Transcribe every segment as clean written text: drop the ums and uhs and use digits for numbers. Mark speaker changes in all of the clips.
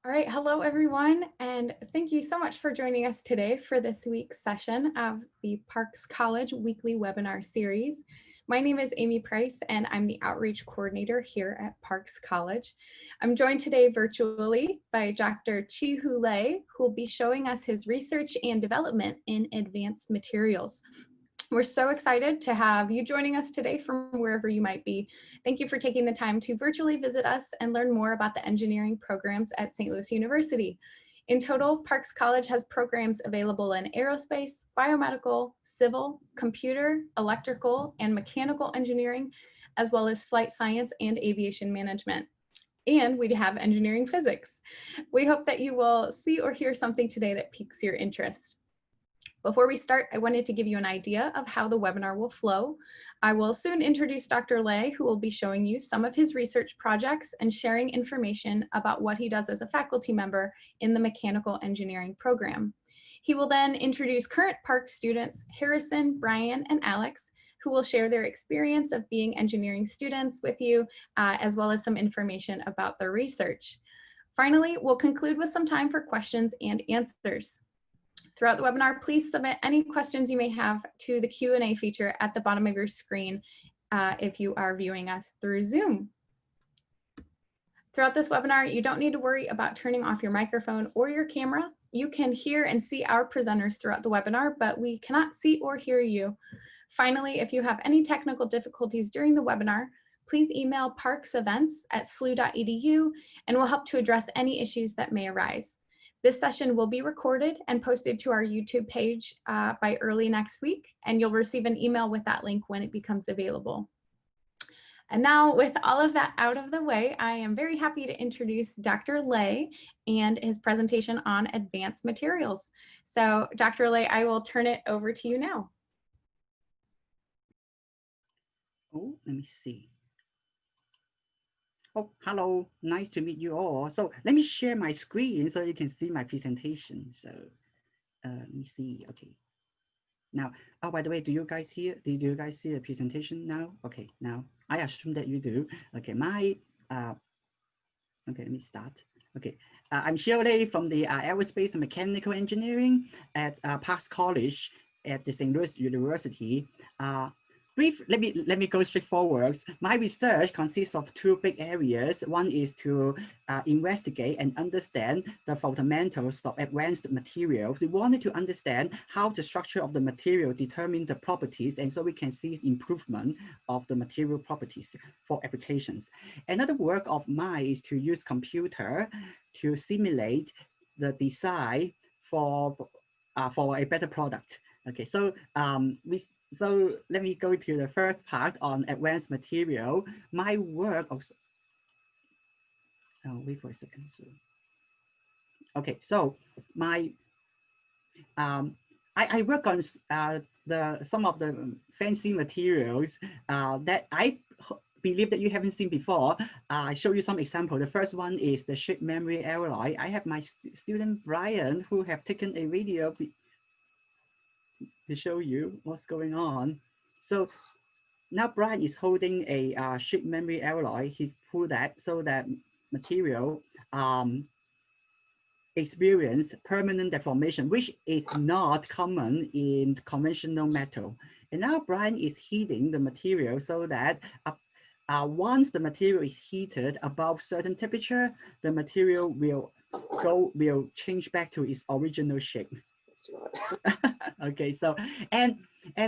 Speaker 1: All right, hello everyone, and thank you so much for joining us today for this week's session of the Parks College weekly webinar series. My name is Amy Price, and I'm the outreach coordinator here at Parks College. I'm joined today virtually by Dr. Chi-Hu Lei, who will be showing us his research and development in advanced materials. We're so excited to have you joining us today from wherever you might be. Thank you for taking the time to virtually visit us and learn more about the engineering programs at St. Louis University. In total, Parks College has programs available in aerospace, biomedical, civil, computer, electrical, and mechanical engineering, as well as flight science and aviation management. And we have engineering physics. We hope that you will see or hear something today that piques your interest. Before we start, I wanted to give you an idea of how the webinar will flow. I will soon introduce Dr. Lei, who will be showing you some of his research projects and sharing information about what he does as a faculty member in the mechanical engineering program. He will then introduce current Park students, Harrison, Brian, and Alex, who will share their experience of being engineering students with you, as well as some information about their research. Finally, we'll conclude with some time for questions and answers. Throughout the webinar, please submit any questions you may have to the Q&A feature at the bottom of your screen if you are viewing us through Zoom. Throughout this webinar, you don't need to worry about turning off your microphone or your camera. You can hear and see our presenters throughout the webinar, but we cannot see or hear you. Finally, if you have any technical difficulties during the webinar, please email parksevents@slu.edu and we'll help to address any issues that may arise. This session will be recorded and posted to our YouTube page by early next week, and you'll receive an email with that link when it becomes available. And now, with all of that out of the way, I am very happy to introduce Dr. Lei and his presentation on advanced materials. So, Dr. Lei, I will turn it over to you now.
Speaker 2: Oh, let me see. Oh, hello, nice to meet you all. So let me share my screen so you can see my presentation. So let me see, okay. Now, oh, by the way, do you guys see the presentation now? Okay, now I assume that you do. Okay, okay, let me start. Okay, I'm Xiao from the aerospace and mechanical engineering at Parks College at the St. Louis University. Let me go straight forward. My research consists of two big areas. One is to investigate and understand the fundamentals of advanced materials. We wanted to understand how the structure of the material determines the properties, and so we can see improvement of the material properties for applications. Another work of mine is to use computer to simulate the design for a better product. Okay, so So let me go to the first part on advanced material. My work also, oh, wait for a second. So, okay, so my, I work on some of the fancy materials that I believe that you haven't seen before. I show you some example. The first one is the shape memory alloy. I have my student Brian who have taken a video to show you what's going on. So now Brian is holding a shape memory alloy. He pulled that so that material experience permanent deformation, which is not common in conventional metal. And now Brian is heating the material so that once the material is heated above certain temperature, the material will change back to its original shape. Okay, so and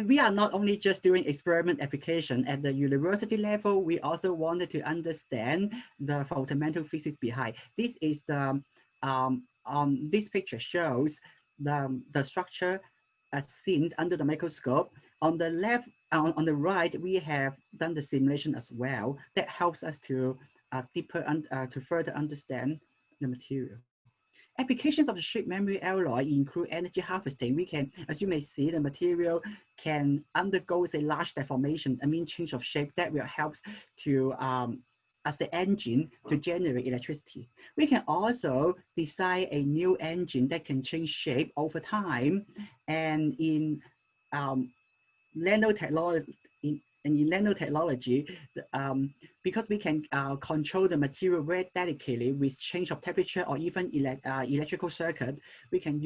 Speaker 2: we are not only just doing experiment application at the university level, we also wanted to understand the fundamental physics behind. This is the this picture shows the structure as seen under the microscope. On the left, on the right, we have done the simulation as well. That helps us to to further understand the material. Applications of the shape memory alloy include energy harvesting. We can, as you may see, the material can undergo a large deformation, I mean change of shape, that will help to as the engine to generate electricity. We can also design a new engine that can change shape over time. And in nanotechnology, and in nanotechnology, because we can control the material very delicately with change of temperature or even electrical circuit, we can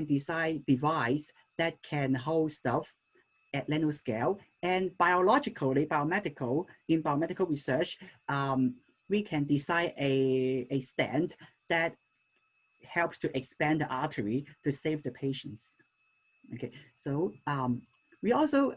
Speaker 2: design device that can hold stuff at nanoscale. And in biomedical research, we can design a stent that helps to expand the artery to save the patients. Okay, so we also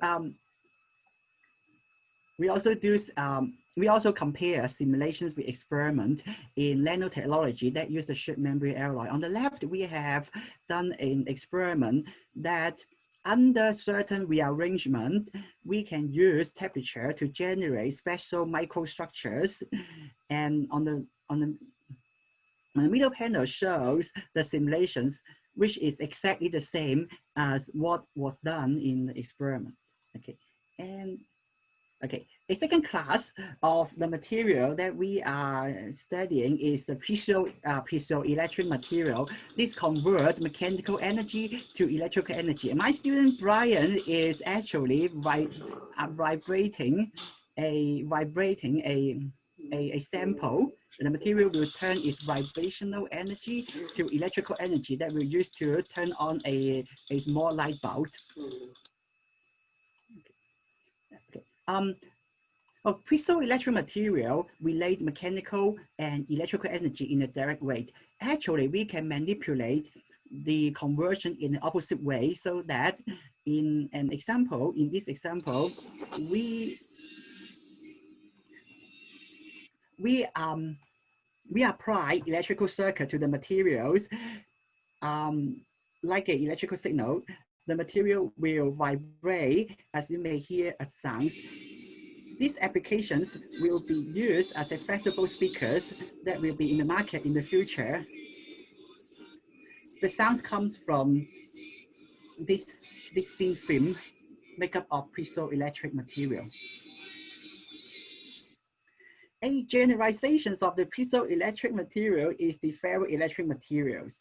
Speaker 2: compare simulations with experiment in nanotechnology that use the ship membrane alloy. On the left, we have done an experiment that under certain rearrangement, we can use temperature to generate special microstructures. And on the middle panel shows the simulations, which is exactly the same as what was done in the experiment. Okay, and okay, a second class of the material that we are studying is the piezoelectric material. This converts mechanical energy to electrical energy. And my student Brian is actually vibrating a sample. The material will turn its vibrational energy to electrical energy that we use to turn on a small light bulb. Okay. Piezoelectric material relate mechanical and electrical energy in a direct way. Actually, we can manipulate the conversion in the opposite way, so that in this example, we apply electrical circuit to the materials, like an electrical signal. The material will vibrate, as you may hear a sound. These applications will be used as a flexible speakers that will be in the market in the future. The sound comes from this thin film made up of piezoelectric material. A generalization of the piezoelectric material is the ferroelectric materials.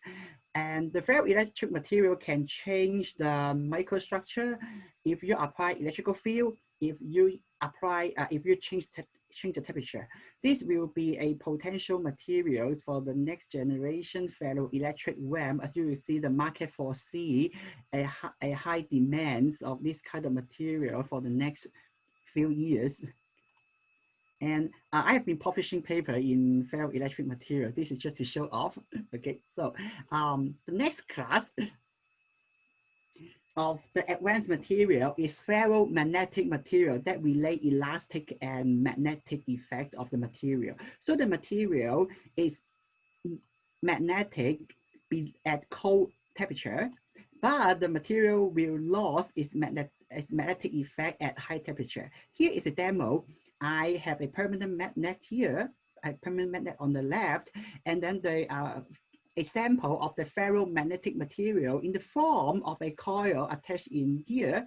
Speaker 2: And the ferroelectric material can change the microstructure if you apply electrical field, if you change the temperature. This will be a potential materials for the next generation ferroelectric RAM. As you will see, the market foresee a high demands of this kind of material for the next few years. And I have been publishing paper in ferroelectric material. This is just to show off. Okay, so the next class of the advanced material is ferromagnetic material that relate elastic and magnetic effect of the material. So the material is magnetic at cold temperature, but the material will lose its magnetic effect at high temperature. Here is a demo. I have a permanent magnet here, a permanent magnet on the left, and then the a sample of the ferromagnetic material in the form of a coil attached in here.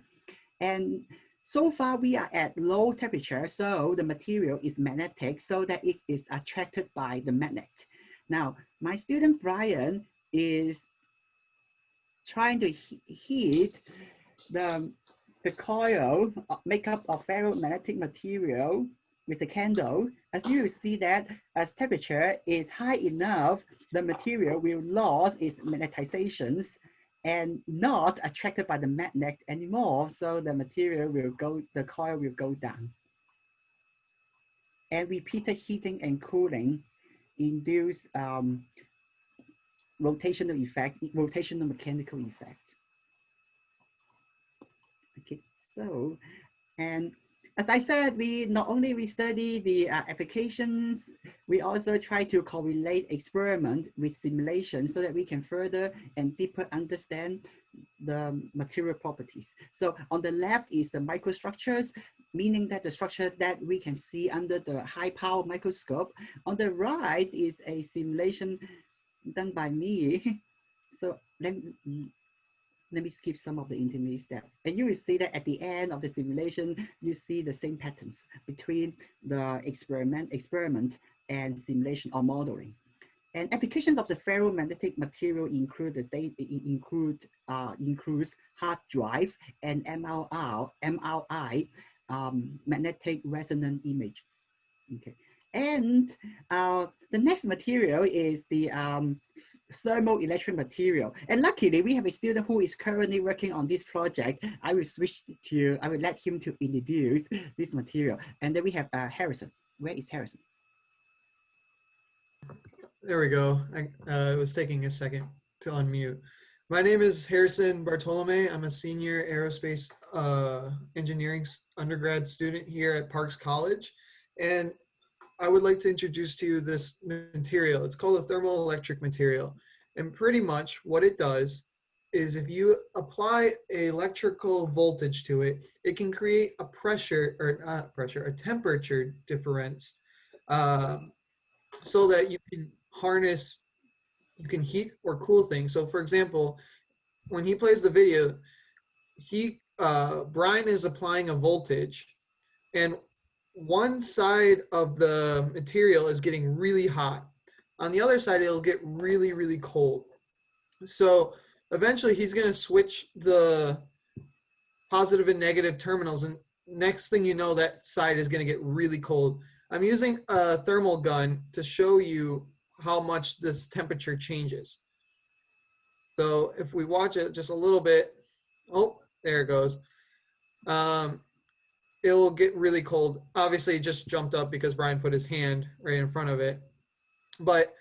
Speaker 2: And so far we are at low temperature, so the material is magnetic so that it is attracted by the magnet. Now, my student Brian is trying to heat the coil made up of ferromagnetic material with a candle. As you see that as temperature is high enough, the material will lose its magnetizations and not attracted by the magnet anymore. So the material will go, the coil will go down. And repeated heating and cooling induce rotational mechanical effect. Okay, so, and as I said, we not only study the applications, we also try to correlate experiment with simulation so that we can further and deeper understand the material properties. So on the left is the microstructures, meaning that the structure that we can see under the high power microscope. On the right is a simulation done by me. So let me skip some of the intermediate step. And you will see that at the end of the simulation, you see the same patterns between the experiment and simulation or modeling. And applications of the ferromagnetic material includes hard drive and MRI magnetic resonance images. Okay, and the next material is the thermoelectric material. And luckily, we have a student who is currently working on this project. I will let him to introduce this material. And then we have Harrison. Where is Harrison?
Speaker 3: There we go. It was taking a second to unmute. My name is Harrison Bartolome. I'm a senior aerospace engineering undergrad student here at Parks College. And I would like to introduce to you this material. It's called a thermoelectric material. And pretty much what it does is if you apply electrical voltage to it, it can create a pressure, or not pressure, a temperature difference so that you can harness, you can heat or cool things. So for example, when he plays the video, Brian is applying a voltage, and one side of the material is getting really hot. On the other side, it'll get really, really cold. So eventually he's going to switch the positive and negative terminals, and next thing you know, that side is going to get really cold. I'm using a thermal gun to show you how much this temperature changes. So if we watch it just a little bit, oh, there it goes. It will get really cold. Obviously, it just jumped up because Brian put his hand right in front of it. But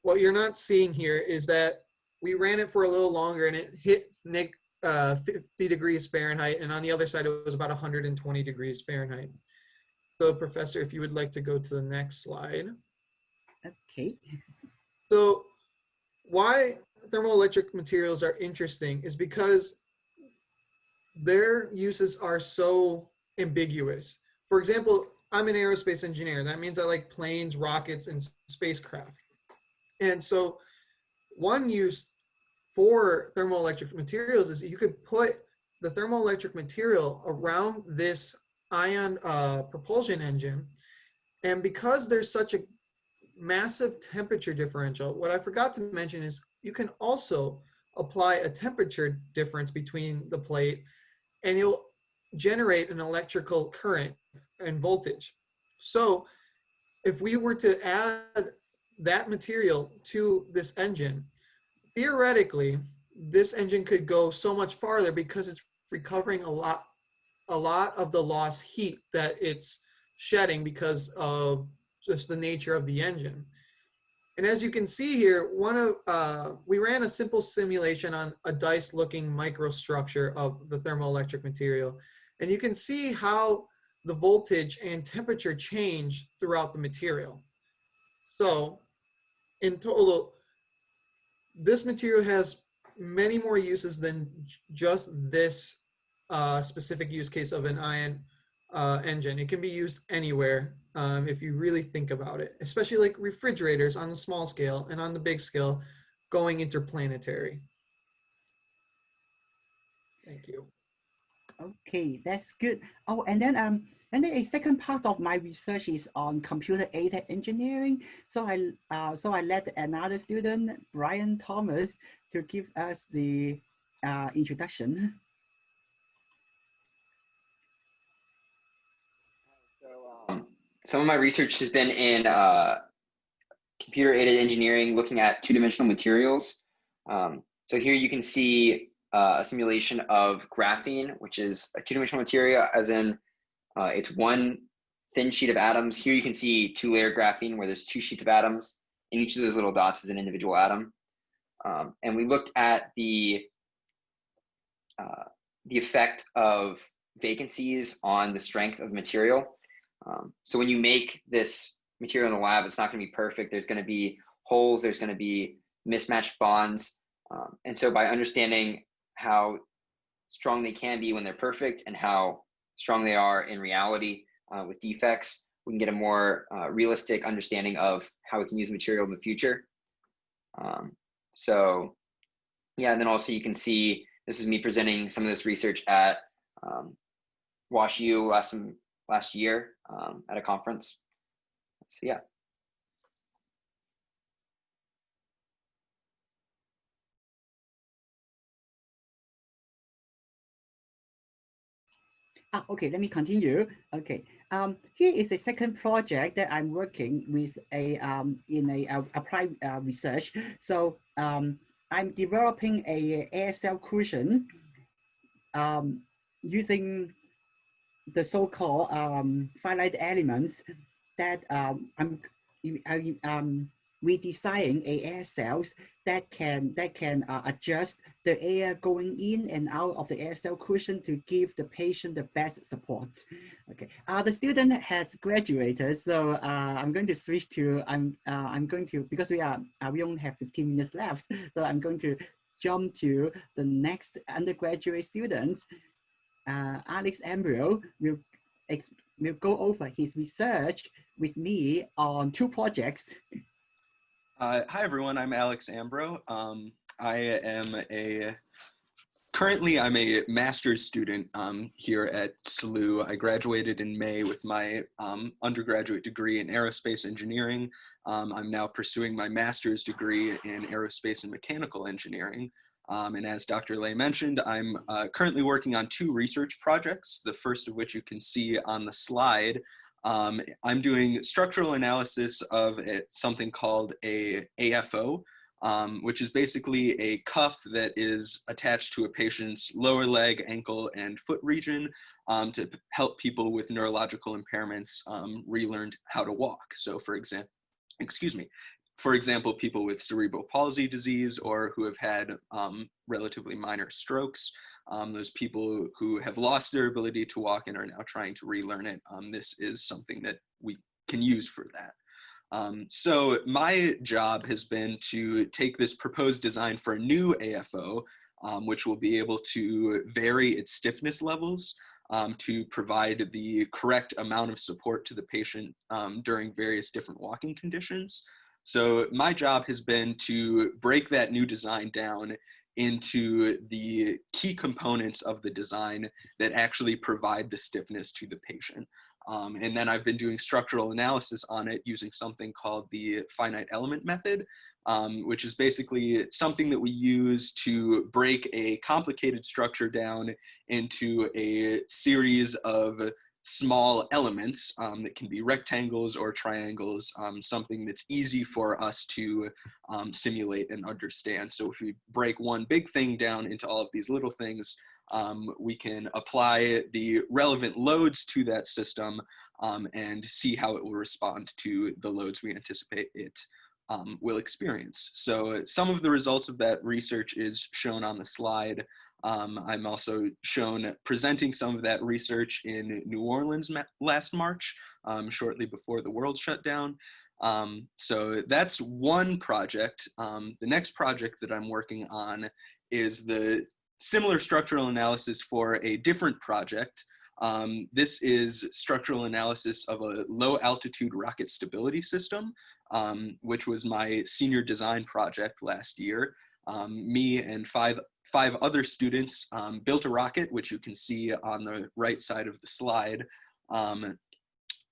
Speaker 3: what you're not seeing here is that we ran it for a little longer and it hit 50 degrees Fahrenheit. And on the other side, it was about 120 degrees Fahrenheit. So, Professor, if you would like to go to the next slide.
Speaker 2: Okay.
Speaker 3: So why thermoelectric materials are interesting is because their uses are so ambiguous. For example, I'm an aerospace engineer. That means I like planes, rockets, and spacecraft. And so one use for thermoelectric materials is you could put the thermoelectric material around this ion propulsion engine. And because there's such a massive temperature differential, what I forgot to mention is you can also apply a temperature difference between the plate and you'll generate an electrical current and voltage. So if we were to add that material to this engine, theoretically, this engine could go so much farther because it's recovering a lot of the lost heat that it's shedding because of just the nature of the engine. And as you can see here, we ran a simple simulation on a dice-looking microstructure of the thermoelectric material. And you can see how the voltage and temperature change throughout the material. So in total, this material has many more uses than just this specific use case of an ion engine. It can be used anywhere if you really think about it, especially like refrigerators on the small scale and on the big scale going interplanetary. Thank you.
Speaker 2: Okay, that's good. Oh, and then a second part of my research is on computer-aided engineering. So I let another student, Brian Thomas, to give us the introduction.
Speaker 4: Some of my research has been in computer-aided engineering, looking at two-dimensional materials. So here you can see a simulation of graphene, which is a two-dimensional material, as in it's one thin sheet of atoms. Here you can see two-layer graphene, where there's two sheets of atoms, and each of those little dots is an individual atom. And we looked at the effect of vacancies on the strength of material. So when you make this material in the lab, it's not going to be perfect. There's going to be holes, there's going to be mismatched bonds. And so by understanding how strong they can be when they're perfect and how strong they are in reality with defects, we can get a more realistic understanding of how we can use material in the future. So yeah, and then also you can see, this is me presenting some of this research at WashU last year at a conference. So yeah.
Speaker 2: Okay, let me continue. Okay, here is a second project that I'm working with in a applied research. So I'm developing a air cell cushion using the so-called finite elements that we design a air cells that can adjust the air going in and out of the air cell cushion to give the patient the best support. Okay, the student has graduated, so I'm going to switch to I'm going to, because we only have 15 minutes left, so I'm going to jump to the next undergraduate students. Alex Embry will go over his research with me on two projects.
Speaker 5: Hi everyone, I'm Alex Ambro. Currently I'm a master's student here at SLU. I graduated in May with my undergraduate degree in aerospace engineering. I'm now pursuing my master's degree in aerospace and mechanical engineering. And as Dr. Lay mentioned, I'm currently working on two research projects, the first of which you can see on the slide. I'm doing structural analysis of something called a AFO, which is basically a cuff that is attached to a patient's lower leg, ankle, and foot region to help people with neurological impairments relearn how to walk. So for example, people with cerebral palsy disease or who have had relatively minor strokes, those people who have lost their ability to walk and are now trying to relearn it. This is something that we can use for that. So my job has been to take this proposed design for a new AFO, which will be able to vary its stiffness levels to provide the correct amount of support to the patient during various different walking conditions. So my job has been to break that new design down into the key components of the design that actually provide the stiffness to the patient. And then I've been doing structural analysis on it using something called the finite element method, which is basically something that we use to break a complicated structure down into a series of small elements that can be rectangles or triangles, something that's easy for us to simulate and understand. So if we break one big thing down into all of these little things, we can apply the relevant loads to that system and see how it will respond to the loads we anticipate it will experience. So some of the results of that research is shown on the slide. I'm also shown presenting some of that research in New Orleans last March, shortly before the world shut down. So that's one project. The next project that I'm working on is the similar structural analysis for a different project. This is structural analysis of a low altitude rocket stability system, which was my senior design project last year. Me and five other students built a rocket, which you can see on the right side of the slide.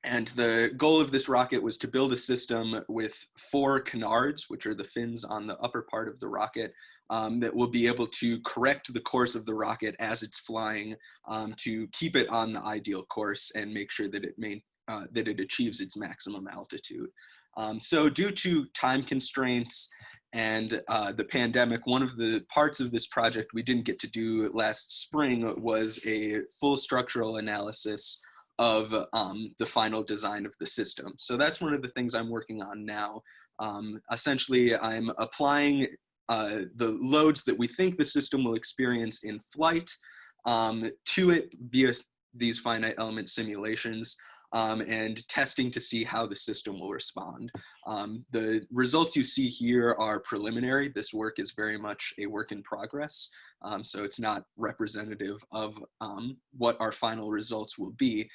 Speaker 5: And the goal of this rocket was to build a system with 4 canards, which are the fins on the upper part of the rocket, that will be able to correct the course of the rocket as it's flying to keep it on the ideal course and make sure that it achieves its maximum altitude. So due to time constraints and the pandemic, one of the parts of this project we didn't get to do last spring was a full structural analysis of the final design of the system. So that's one of the things I'm working on now. Essentially, I'm applying the loads that we think the system will experience in flight to it via these finite element simulations, and testing to see how the system will respond. The results you see here are preliminary. This work is very much a work in progress, so it's not representative of what our final results will be,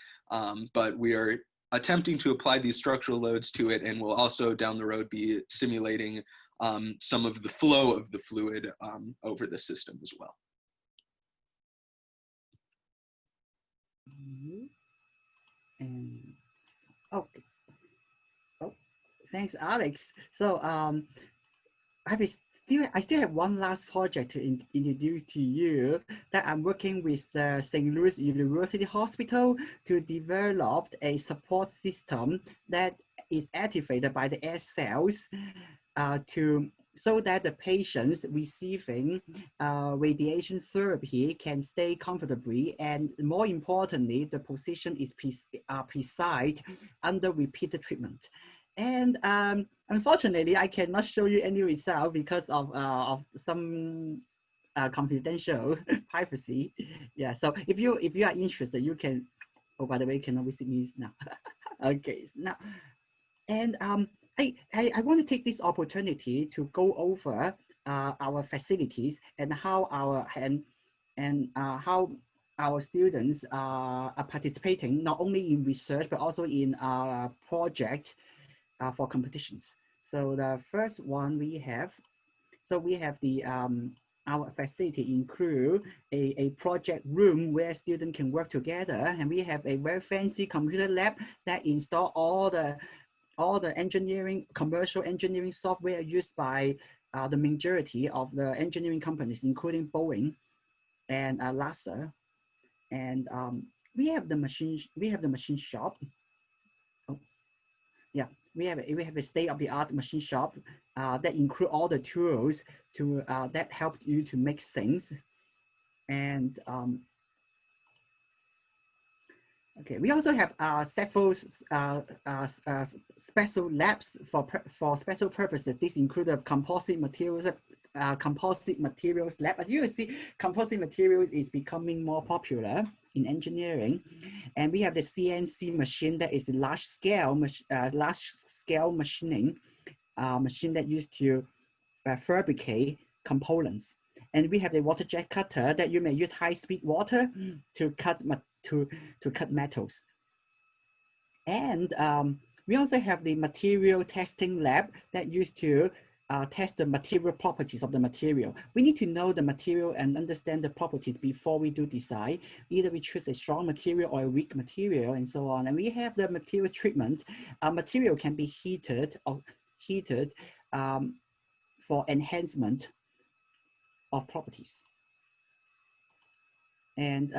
Speaker 5: but we are attempting to apply these structural loads to it, and we'll also down the road be simulating some of the flow of the fluid over the system as well.
Speaker 2: And okay. Oh, thanks, Alex. So I still have one last project to introduce to you, that I'm working with the St. Louis University Hospital to develop a support system that is activated by the air cells so that the patients receiving radiation therapy can stay comfortably, and more importantly, the position is precise under repeated treatment. And unfortunately, I cannot show you any result because of some confidential privacy. Yeah, so if you are interested, you can. Oh, by the way, you cannot visit me now. Okay, now, and I want to take this opportunity to go over our facilities and how our students are participating not only in research but also in project for competitions. So the first one we have, the our facility include a project room where students can work together, and we have a very fancy computer lab that install all the commercial engineering software used by the majority of the engineering companies, including Boeing and NASA. And we have the machine shop. Oh, yeah, we have a state-of-the-art machine shop that include all the tools to that help you to make things. And okay, we also have several special labs for special purposes. This includes composite materials lab. As you will see, composite materials is becoming more popular in engineering, and we have the CNC machine that is large scale machining machine that used to fabricate components. And we have the water jet cutter that you may use high-speed water to cut metals. And we also have the material testing lab that used to test the material properties of the material. We need to know the material and understand the properties before we do design. Either we choose a strong material or a weak material and so on. And we have the material treatment. Material can be heated for enhancement of properties. And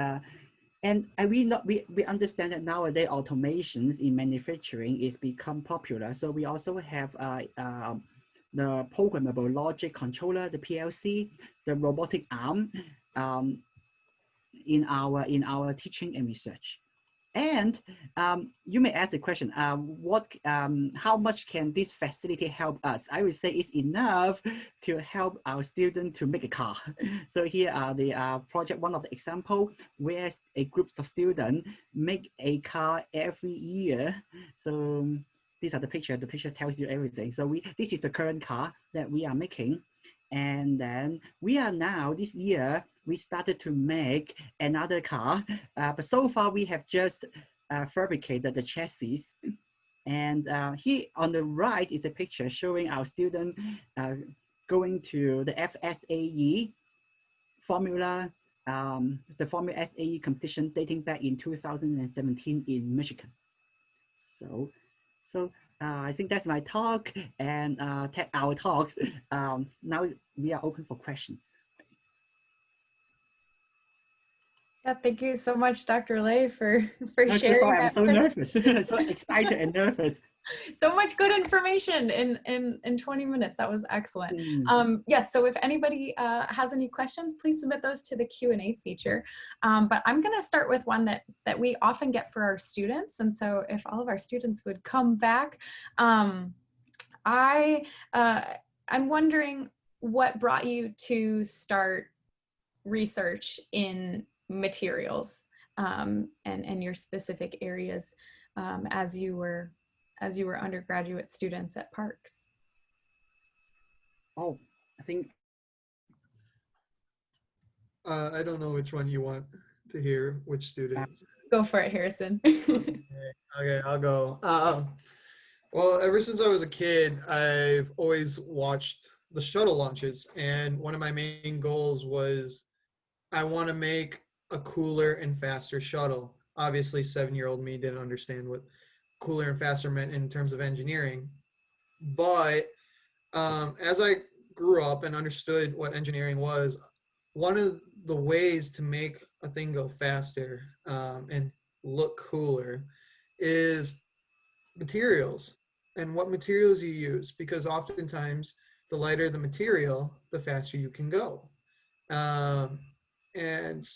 Speaker 2: we understand that nowadays automations in manufacturing is become popular. So we also have the programmable logic controller, the PLC, the robotic arm in our teaching and research. And you may ask the question, how much can this facility help us? I would say it's enough to help our students to make a car. So here are the project, one of the example where a group of students make a car every year. So these are the picture. The picture tells you everything. So this is the current car that we are making. And then we are now, this year, we started to make another car, but so far we have just fabricated the chassis. And here on the right is a picture showing our student going to the FSAE Formula, the Formula SAE competition dating back in 2017 in Michigan. So I think that's my talk and our talks. Now we are open for questions.
Speaker 1: Yeah, thank you so much, Dr. Lei, for sharing.
Speaker 2: Sorry, I'm so nervous, so excited and nervous.
Speaker 1: So much good information in 20 minutes. That was excellent. Yes, so if anybody has any questions, please submit those to the Q&A feature. But I'm going to start with one that we often get for our students. And so if all of our students would come back, I'm wondering what brought you to start research in materials and your specific areas as you were undergraduate students at Parks.
Speaker 2: Oh, I think
Speaker 3: I don't know which one you want to hear, which students.
Speaker 1: Go for it, Harrison.
Speaker 3: Okay, I'll go. Well, ever since I was a kid, I've always watched the shuttle launches, and one of my main goals was I want to make a cooler and faster shuttle. Obviously, 7-year-old me didn't understand what cooler and faster meant in terms of engineering. But as I grew up and understood what engineering was, one of the ways to make a thing go faster and look cooler is materials and what materials you use, because oftentimes the lighter the material, the faster you can go. And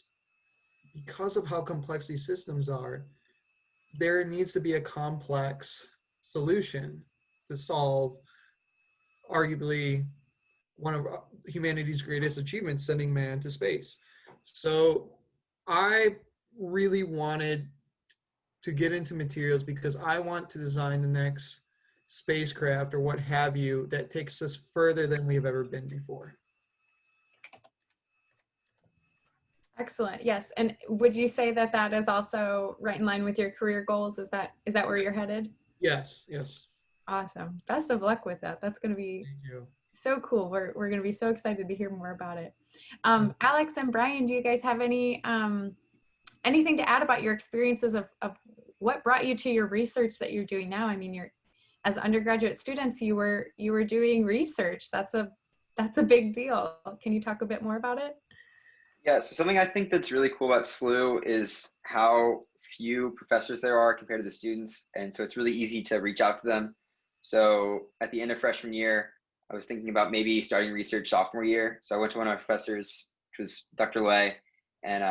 Speaker 3: because of how complex these systems are, there needs to be a complex solution to solve arguably one of humanity's greatest achievements, sending man to space. So I really wanted to get into materials because I want to design the next spacecraft or what have you that takes us further than we have ever been before.
Speaker 1: Excellent. Yes. And would you say that that is also right in line with your career goals? Is that where you're headed?
Speaker 3: Yes, yes.
Speaker 1: Awesome. Best of luck with that. That's going to be
Speaker 3: Thank you.
Speaker 1: so cool. We're going to be so excited to hear more about it. Alex and Brian, do you guys have any anything to add about your experiences of what brought you to your research that you're doing now? I mean, you're as undergraduate students, you were doing research. That's a big deal. Can you talk a bit more about it?
Speaker 4: Yeah, so something I think that's really cool about SLU is how few professors there are compared to the students. And so it's really easy to reach out to them. So at the end of freshman year, I was thinking about maybe starting research sophomore year. So I went to one of my professors, which was Dr. Lay, and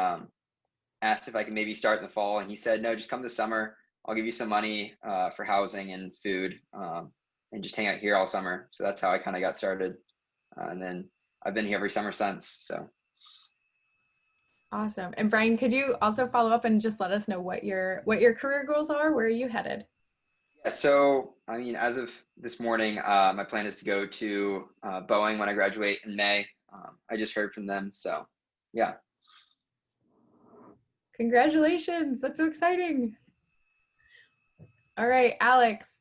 Speaker 4: asked if I could maybe start in the fall. And he said, no, just come this summer. I'll give you some money for housing and food and just hang out here all summer. So that's how I kind of got started. And then I've been here every summer since, so.
Speaker 1: Awesome. And Brian, could you also follow up and just let us know what your career goals are? Where are you headed?
Speaker 4: Yeah, so I mean, as of this morning, my plan is to go to Boeing when I graduate in May. I just heard from them, so yeah.
Speaker 1: Congratulations. That's so exciting. All right, Alex,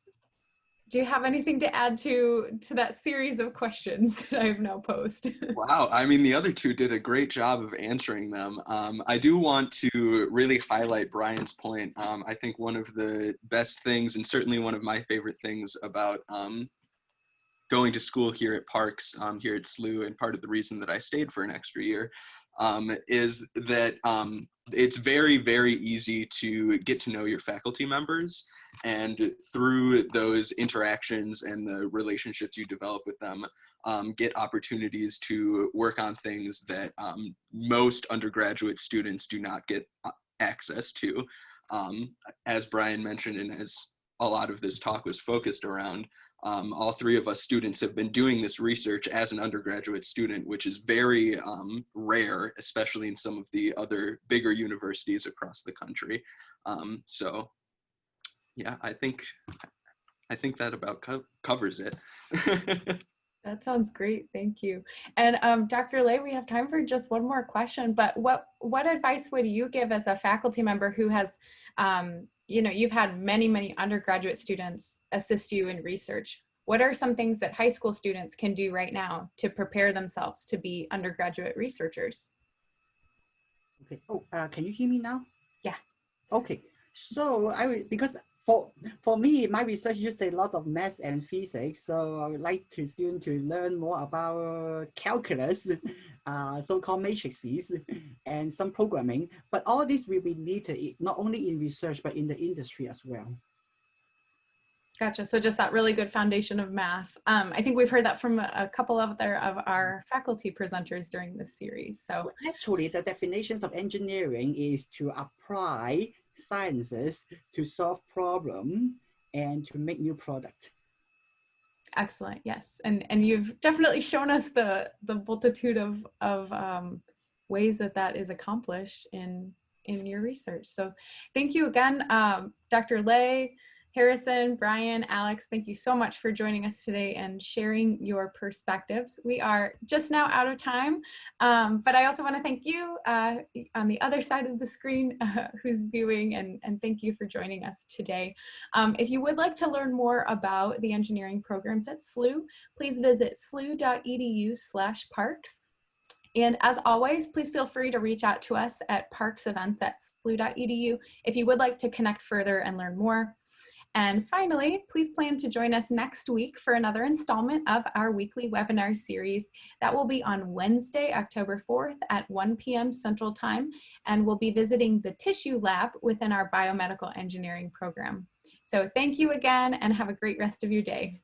Speaker 1: do you have anything to add to that series of questions that I've now posed?
Speaker 5: Wow, I mean, the other two did a great job of answering them. I do want to really highlight Brian's point. I think one of the best things, and certainly one of my favorite things about going to school here at Parks, here at SLU, and part of the reason that I stayed for an extra year, is that it's very, very easy to get to know your faculty members. And through those interactions and the relationships you develop with them, get opportunities to work on things that most undergraduate students do not get access to. As Brian mentioned, and as a lot of this talk was focused around, all three of us students have been doing this research as an undergraduate student, which is very rare, especially in some of the other bigger universities across the country. So yeah, I think that about covers it.
Speaker 1: That sounds great. Thank you. And Dr. Lay, we have time for just one more question, but what advice would you give as a faculty member who has, you've had many undergraduate students assist you in research. What are some things that high school students can do right now to prepare themselves to be undergraduate researchers?
Speaker 2: Okay. Oh, can you hear me now?
Speaker 1: Yeah.
Speaker 2: Okay. So because for me, my research uses a lot of math and physics. So I would like students to learn more about calculus, so-called matrices, and some programming. But all this will be needed not only in research, but in the industry as well.
Speaker 1: Gotcha. So just that really good foundation of math. I think we've heard that from a couple of our faculty presenters during this series. So
Speaker 2: well, actually, the definitions of engineering is to apply sciences to solve problems and to make new product.
Speaker 1: Excellent. Yes. And you've definitely shown us the multitude of ways that is accomplished in your research. So thank you again, Dr. Lay, Harrison, Brian, Alex, thank you so much for joining us today and sharing your perspectives. We are just now out of time, but I also want to thank you on the other side of the screen who's viewing, and thank you for joining us today. If you would like to learn more about the engineering programs at SLU, please visit slu.edu/parks. And as always, please feel free to reach out to us at parksevents@slu.edu if you would like to connect further and learn more. And finally, please plan to join us next week for another installment of our weekly webinar series that will be on Wednesday, October 4th at 1 p.m. Central Time, and we'll be visiting the tissue lab within our biomedical engineering program. So thank you again and have a great rest of your day.